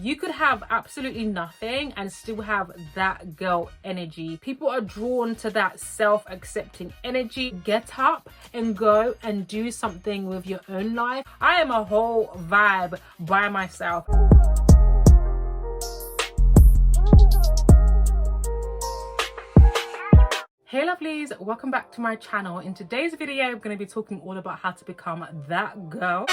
You could have absolutely nothing and still have that girl energy. People are drawn to that self-accepting energy. Get up and go and do something with your own life. I am a whole vibe by myself. Hey lovelies, welcome back to my channel. In today's video, I'm going to be talking all about how to become that girl.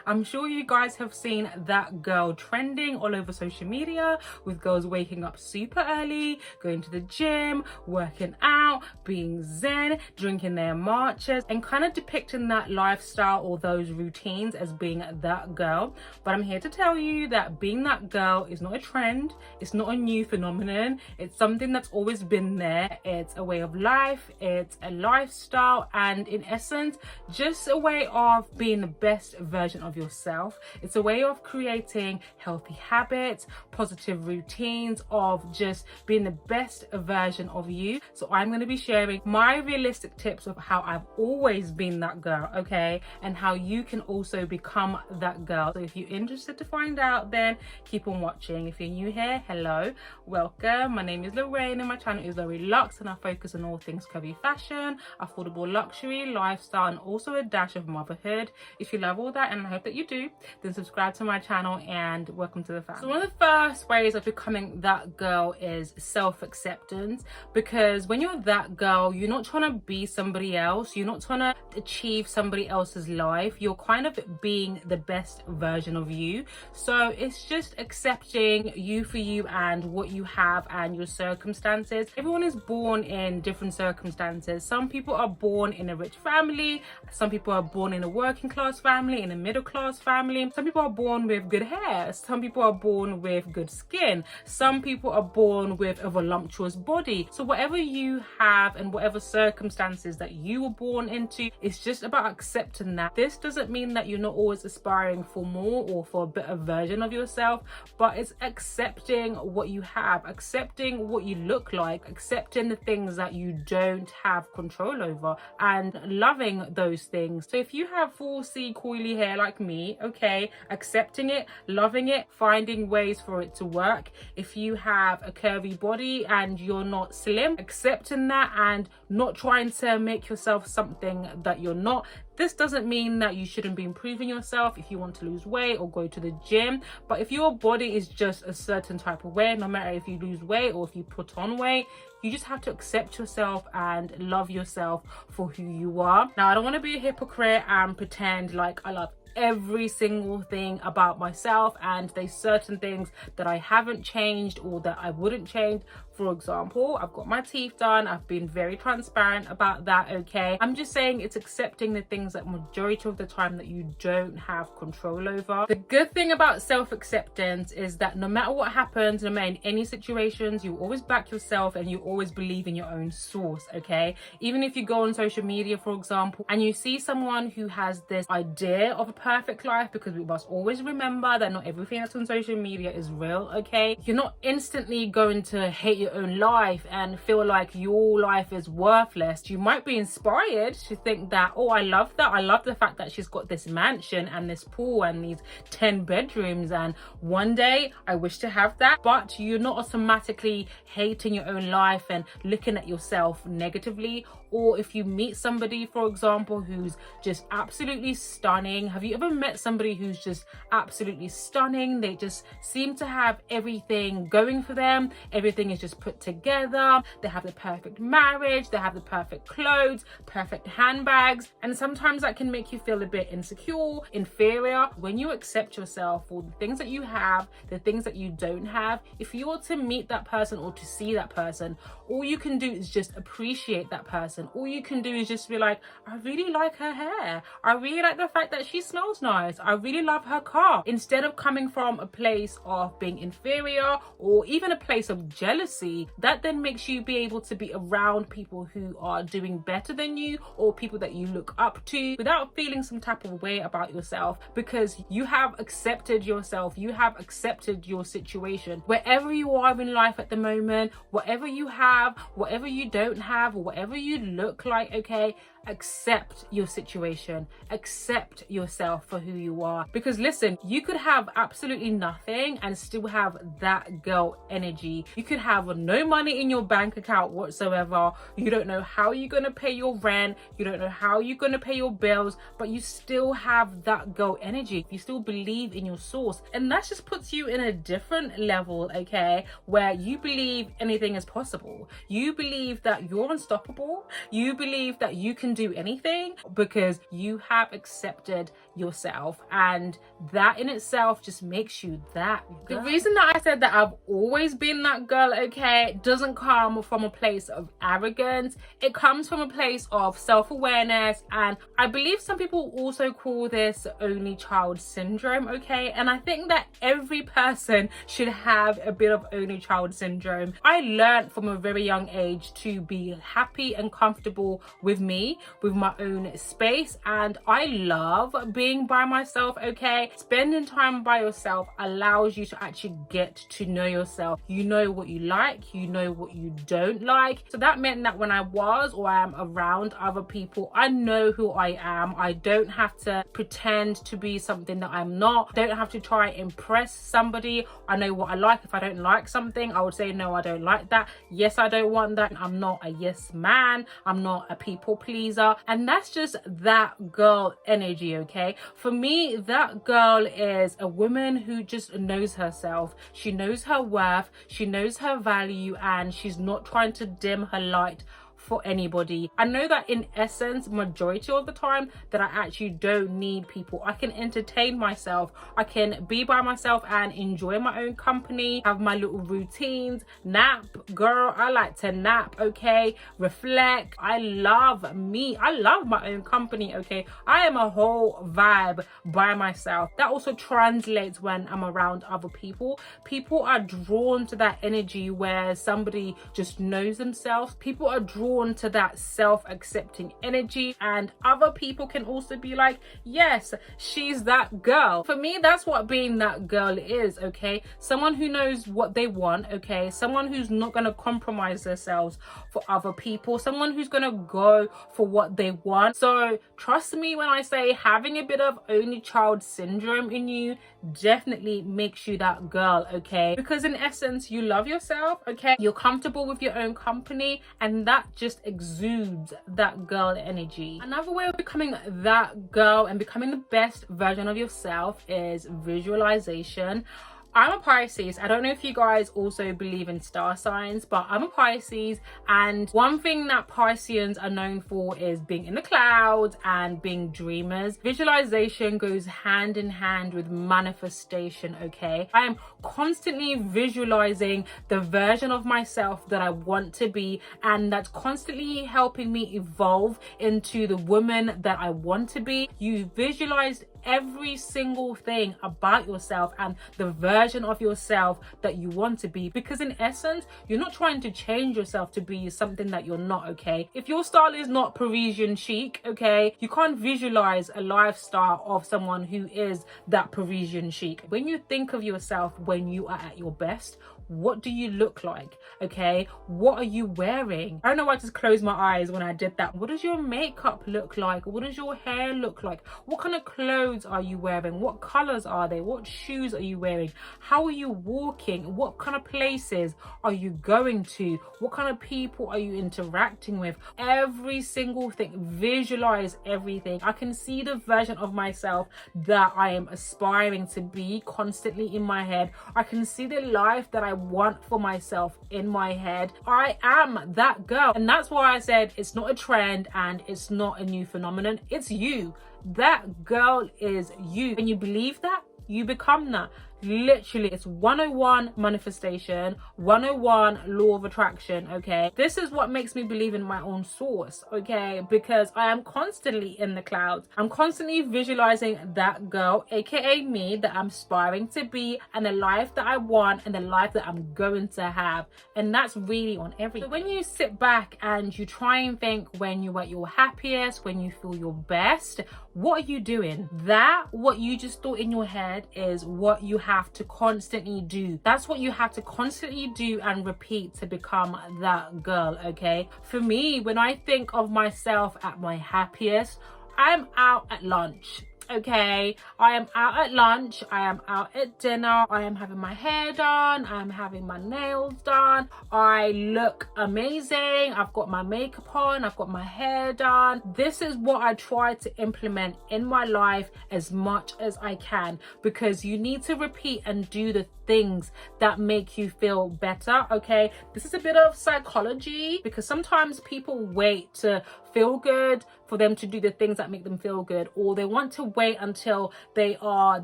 I'm sure you guys have seen that girl trending all over social media, with girls waking up super early, going to the gym, working out, being zen, drinking their matchas, and kind of depicting that lifestyle or those routines as being that girl. But I'm here to tell you that being that girl is not a trend, it's not a new phenomenon, it's something that's always been there. It's a way of life, it's a lifestyle, and in essence, just a way of being the best version of yourself. It's a way of creating healthy habits, positive routines, of just being the best version of you. So I'm going to be sharing my realistic tips of how I've always been that girl, okay, and how you can also become that girl. So if you're interested to find out, then keep on watching. If you're new here, hello, welcome. My name is Lorraine and my channel is Lori Luxe, and I focus on all things curvy fashion, affordable luxury, lifestyle, and also a dash of motherhood. If you love all that, and I hope that you do, then subscribe to my channel and welcome to the family. So one of the first ways of becoming that girl is self-acceptance, because when you're that girl, you're not trying to be somebody else, you're not trying to achieve somebody else's life, you're kind of being the best version of you. So it's just accepting you for you and what you have and your circumstances. Everyone is born in different circumstances. Some people are born in a rich family, some people are born in a working class family, in a middle class family, some people are born with good hair, some people are born with good skin, some people are born with a voluptuous body. So whatever you have and whatever circumstances that you were born into, it's just about accepting that. This doesn't mean that you're not always aspiring for more or for a better version of yourself, but it's accepting what you have, accepting what you look like, accepting the things that you don't have control over, and loving those things. So if you have 4C coily hair like me, okay, accepting it, loving it, finding ways for it to work. If you have a curvy body and you're not slim, accepting that and not trying to make yourself something that you're not. This doesn't mean that you shouldn't be improving yourself if you want to lose weight or go to the gym, but if your body is just a certain type of way, no matter if you lose weight or if you put on weight, you just have to accept yourself and love yourself for who you are. Now, I don't want to be a hypocrite and pretend like I love every single thing about myself and there's certain things that I haven't changed or that I wouldn't change. For example, I've got my teeth done. I've been very transparent about that, okay? I'm just saying it's accepting the things that majority of the time that you don't have control over. The good thing about self-acceptance is that no matter what happens, no matter in any situations, you always back yourself and you always believe in your own source, okay? Even if you go on social media, for example, and you see someone who has this idea of a perfect life, because we must always remember that not everything that's on social media is real, okay? You're not instantly going to hate your own life and feel like your life is worthless. You might be inspired to think that, oh, I love that. I love the fact that she's got this mansion and this pool and these 10 bedrooms, and one day I wish to have that. But you're not automatically hating your own life and looking at yourself negatively. Or if you meet somebody, for example, who's just absolutely stunning. Have you ever met somebody who's just absolutely stunning? They just seem to have everything going for them. Everything is just put together. They have the perfect marriage. They have the perfect clothes, perfect handbags. And sometimes that can make you feel a bit insecure, inferior. When you accept yourself for the things that you have, the things that you don't have, if you were to meet that person or to see that person, all you can do is just appreciate that person. All you can do is just be like, I really like her hair. I really like the fact that she smells nice. I really love her car. Instead of coming from a place of being inferior or even a place of jealousy, energy. That then makes you be able to be around people who are doing better than you, or people that you look up to, without feeling some type of way about yourself, because you have accepted yourself, you have accepted your situation. Wherever you are in life at the moment, whatever you have, whatever you don't have, whatever you look like, okay, accept your situation, accept yourself for who you are. Because listen, you could have absolutely nothing and still have that girl energy. You could have no money in your bank account whatsoever, you don't know how you're going to pay your rent, you don't know how you're going to pay your bills, but you still have that girl energy. You still believe in your source, and that just puts you in a different level, okay, where you believe anything is possible. You believe that you're unstoppable. You believe that you can do anything because you have accepted yourself, and that in itself just makes you that girl. The reason that I said that I've always been that girl, okay, doesn't come from a place of arrogance. It comes from a place of self-awareness, and I believe some people also call this only child syndrome, okay, and I think that every person should have a bit of only child syndrome. I learned from a very young age to be happy and comfortable with me, with my own space, and I love being by myself, okay. Spending time by yourself allows you to actually get to know yourself. You know what you like, you know what you don't like. So that meant that when I was or I am around other people, I know who I am. I don't have to pretend to be something that I'm not. I don't have to try and impress somebody. I know what I like. If I don't like something, I would say no, I don't like that. Yes, I don't want that. I'm not a yes man. I'm not a people pleaser, and that's just that girl energy, okay. For me, that girl is a woman who just knows herself. She knows her worth, she knows her value, and she's not trying to dim her light for anybody. I know that in essence, majority of the time, that I actually don't need people. I can entertain myself, I can be by myself and enjoy my own company, have my little routines, nap. Girl, I like to nap, okay, reflect. I love me, I love my own company, okay. I am a whole vibe by myself. That also translates when I'm around other people. People are drawn to that energy where somebody just knows themselves. People are drawn to that self-accepting energy, and other people can also be like, yes, she's that girl. For me, that's what being that girl is, okay. Someone who knows what they want, okay, someone who's not going to compromise themselves for other people, someone who's going to go for what they want. So trust me when I say having a bit of only child syndrome in you definitely makes you that girl, okay, because in essence you love yourself, okay, you're comfortable with your own company, and that just exudes that girl energy. Another way of becoming that girl and becoming the best version of yourself is visualization. I'm a Pisces. I don't know if you guys also believe in star signs, but I'm a Pisces, and one thing that Pisceans are known for is being in the clouds and being dreamers. Visualization goes hand in hand with manifestation, okay? I am constantly visualizing the version of myself that I want to be, and that's constantly helping me evolve into the woman that I want to be. You visualize every single thing about yourself and the version of yourself that you want to be, because in essence you're not trying to change yourself to be something that you're not, okay. If your style is not Parisian chic, okay, you can't visualize a lifestyle of someone who is that Parisian chic. When you think of yourself when you are at your best, what do you look like, okay? What are you wearing? I don't know why I just closed my eyes when I did that. What does your makeup look like? What does your hair look like? What kind of clothes are you wearing? What colors are they? What shoes are you wearing? How are you walking? What kind of places are you going to? What kind of people are you interacting with? Every single thing. Visualize everything. I can see the version of myself that I am aspiring to be constantly in my head. I can see the life that I want for myself in my head. I am that girl, and that's why I said it's not a trend and it's not a new phenomenon. It's you. That girl is you. When you believe that, you become that. Literally, it's 101 manifestation, 101 law of attraction, okay? This is what makes me believe in my own source, okay? Because I am constantly in the clouds. I'm constantly visualizing that girl, aka me, that I'm aspiring to be, and the life that I want, and the life that I'm going to have. And that's really on everything. So when you sit back and you try and think when you're at your happiest, when you feel your best, what are you doing? That, what you just thought in your head, is what you have to constantly do. That's what you have to constantly do and repeat to become that girl, okay? For me, when I think of myself at my happiest, I'm out at lunch. Okay, I am out at lunch, I am out at dinner, I am having my hair done, I am having my nails done, I look amazing, I've got my makeup on, I've got my hair done. This is what I try to implement in my life as much as I can, because you need to repeat and do the things that make you feel better, okay? This is a bit of psychology, because sometimes people wait to feel good for them to do the things that make them feel good, or they want to wait until they are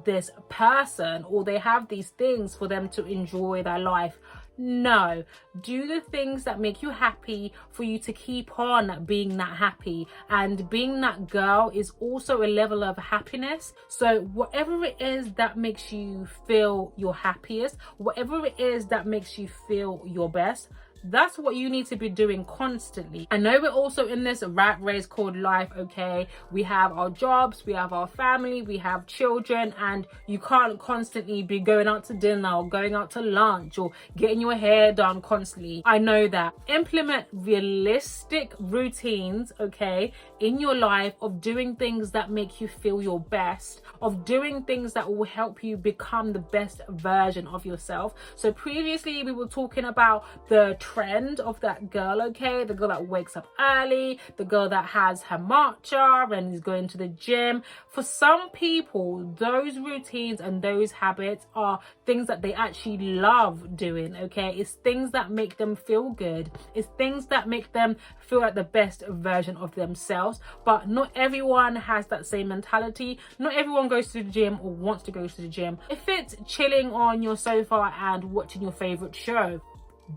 this person or they have these things for them to enjoy their life. No, do the things that make you happy for you to keep on being that happy. And being that girl is also a level of happiness. So whatever it is that makes you feel your happiest, whatever it is that makes you feel your best, that's what you need to be doing constantly. I know we're also in this rat race called life, okay? We have our jobs, we have our family, we have children, and you can't constantly be going out to dinner or going out to lunch or getting your hair done constantly. I know that. Implement realistic routines, okay, in your life of doing things that make you feel your best, of doing things that will help you become the best version of yourself. So previously we were talking about the trend of that girl, okay? The girl that wakes up early, the girl that has her matcha and is going to the gym. For some people, those routines and those habits are things that they actually love doing, okay? It's things that make them feel good. It's things that make them feel like the best version of themselves. But not everyone has that same mentality. Not everyone goes to the gym or wants to go to the gym. If it's chilling on your sofa and watching your favorite show,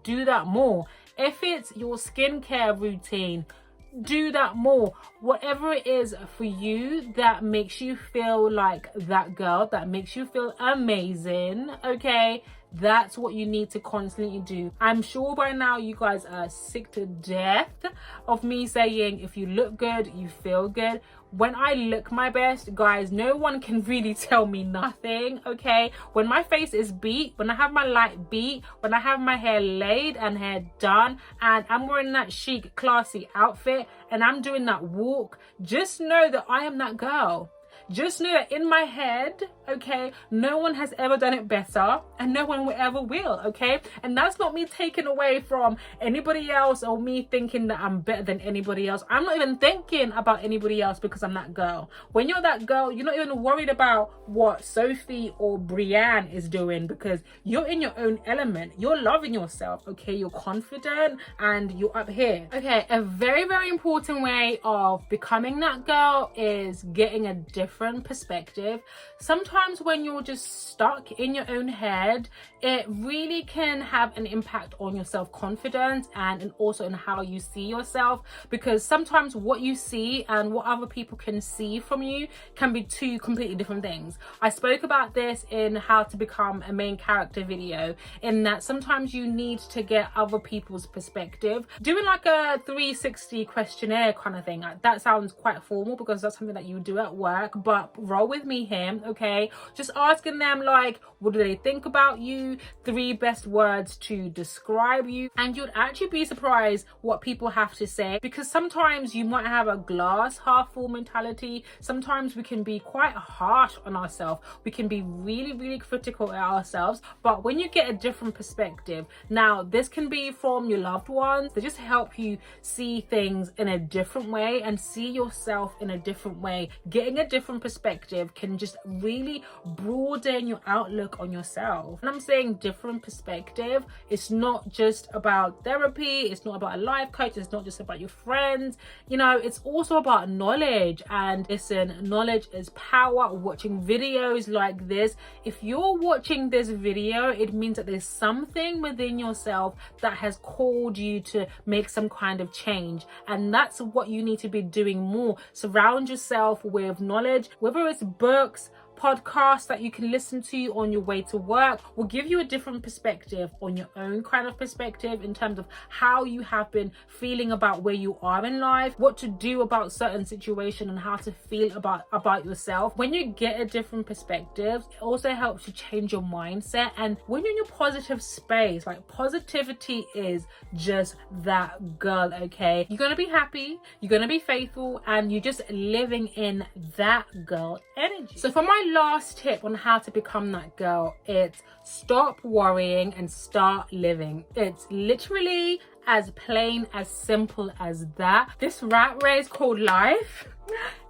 do that more. If it's your skincare routine, do that more. Whatever it is for you that makes you feel like that girl, that makes you feel amazing, okay? That's what you need to constantly do. I'm sure by now you guys are sick to death of me saying if you look good, you feel good. When I look my best, guys, no one can really tell me nothing, okay? When my face is beat, when I have my light beat, when I have my hair laid and hair done, and I'm wearing that chic, classy outfit, and I'm doing that walk, just know that I am that girl. Just know that in my head, okay, no one has ever done it better and no one will ever will, okay? And that's not me taking away from anybody else or me thinking that I'm better than anybody else. I'm not even thinking about anybody else because I'm that girl. When you're that girl, you're not even worried about what Sophie or Brianne is doing because you're in your own element. You're loving yourself, okay? You're confident and you're up here. Okay, a very, very important way of becoming that girl is getting a different perspective. Sometimes when you're just stuck in your own head, it really can have an impact on your self-confidence and also in how you see yourself, because sometimes what you see and what other people can see from you can be two completely different things. I spoke about this in how to become a main character video, in that sometimes you need to get other people's perspective. Doing like a 360 questionnaire kind of thing, that sounds quite formal because that's something that you do at work, but roll with me here, okay? Just asking them like, what do they think about you? 3 best words to describe you. And you'd actually be surprised what people have to say, because sometimes you might have a glass half full mentality. Sometimes we can be quite harsh on ourselves. We can be really, really critical at ourselves. But when you get a different perspective, now this can be from your loved ones, they just help you see things in a different way and see yourself in a different way. Getting a different different perspective can just really broaden your outlook on yourself. And I'm saying different perspective, it's not just about therapy, it's not about a life coach, it's not just about your friends, you know, it's also about knowledge. And listen, knowledge is power. Watching videos like this, if you're watching this video, it means that there's something within yourself that has called you to make some kind of change, and that's what you need to be doing more. Surround yourself with knowledge, whether it's books, podcasts that you can listen to on your way to work, will give you a different perspective on your own kind of perspective in terms of how you have been feeling about where you are in life, what to do about certain situation, and how to feel about yourself. When you get a different perspective, it also helps you change your mindset. And when you're in your positive space, like, positivity is just that girl, okay? You're gonna be happy, you're gonna be faithful, and you're just living in that girl energy. So for my last tip on how to become that girl, it's stop worrying and start living. It's literally as plain, as simple as that. This rat race called life,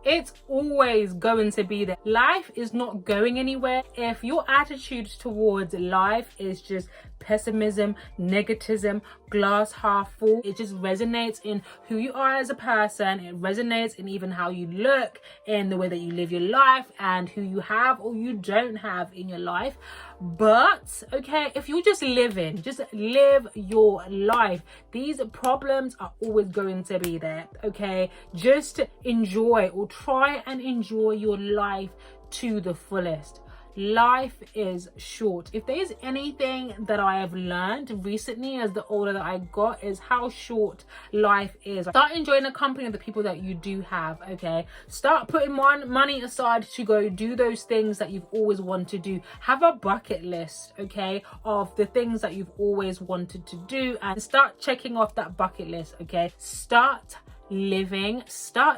it's always going to be there. Life is not going anywhere. If your attitude towards life is just pessimism, negativism, glass half full, it just resonates in who you are as a person. It resonates in even how you look, in the way that you live your life, and who you have or you don't have in your life. But okay, if you're just living, just live your life, these problems are always going to be there, okay? Just enjoy, or try and enjoy your life to the fullest. Life is short. If there's anything that I have learned recently as the older that I got, is how short life is. Start enjoying the company of the people that you do have, okay? Start putting money aside to go do those things that you've always wanted to do. Have a bucket list, okay, of the things that you've always wanted to do, and start checking off that bucket list, okay? Start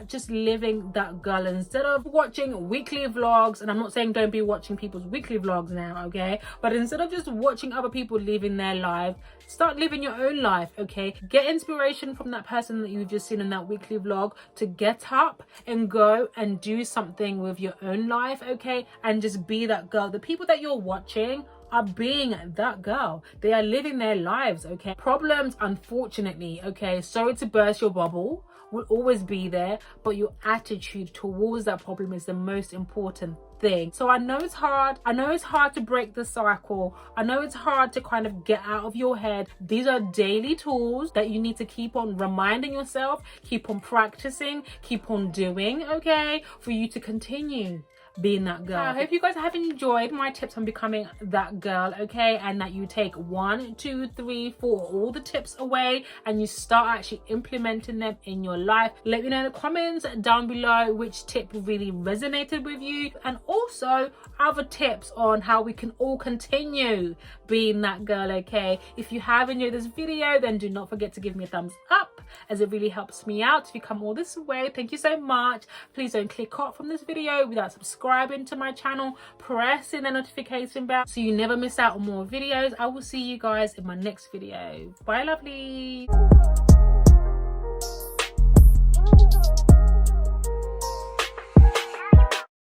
just living that girl. Instead of watching weekly vlogs, and I'm not saying don't be watching people's weekly vlogs now, okay, but instead of just watching other people living their life, start living your own life, okay? Get inspiration from that person that you've just seen in that weekly vlog to get up and go and do something with your own life, okay? And just be that girl. The people that you're watching are being that girl. They are living their lives, okay? Problems, unfortunately, okay, sorry to burst your bubble, will always be there, but your attitude towards that problem is the most important thing. So I know it's hard. I know it's hard to break the cycle. I know it's hard to kind of get out of your head. These are daily tools that you need to keep on reminding yourself, keep on practicing, keep on doing, okay, for you to continue being that girl. I hope you guys have enjoyed my tips on becoming that girl, okay, and that you take 1, 2, 3, 4, all the tips away, and you start actually implementing them in your life. Let me know in the comments down below which tip really resonated with you, and also other tips on how we can all continue being that girl, okay? If you have enjoyed this video, then do not forget to give me a thumbs up, as it really helps me out. If you come all this way, thank you so much. Please don't click off from this video without subscribing to my channel, pressing the notification bell so you never miss out on more videos. I will see you guys in my next video. Bye, lovely.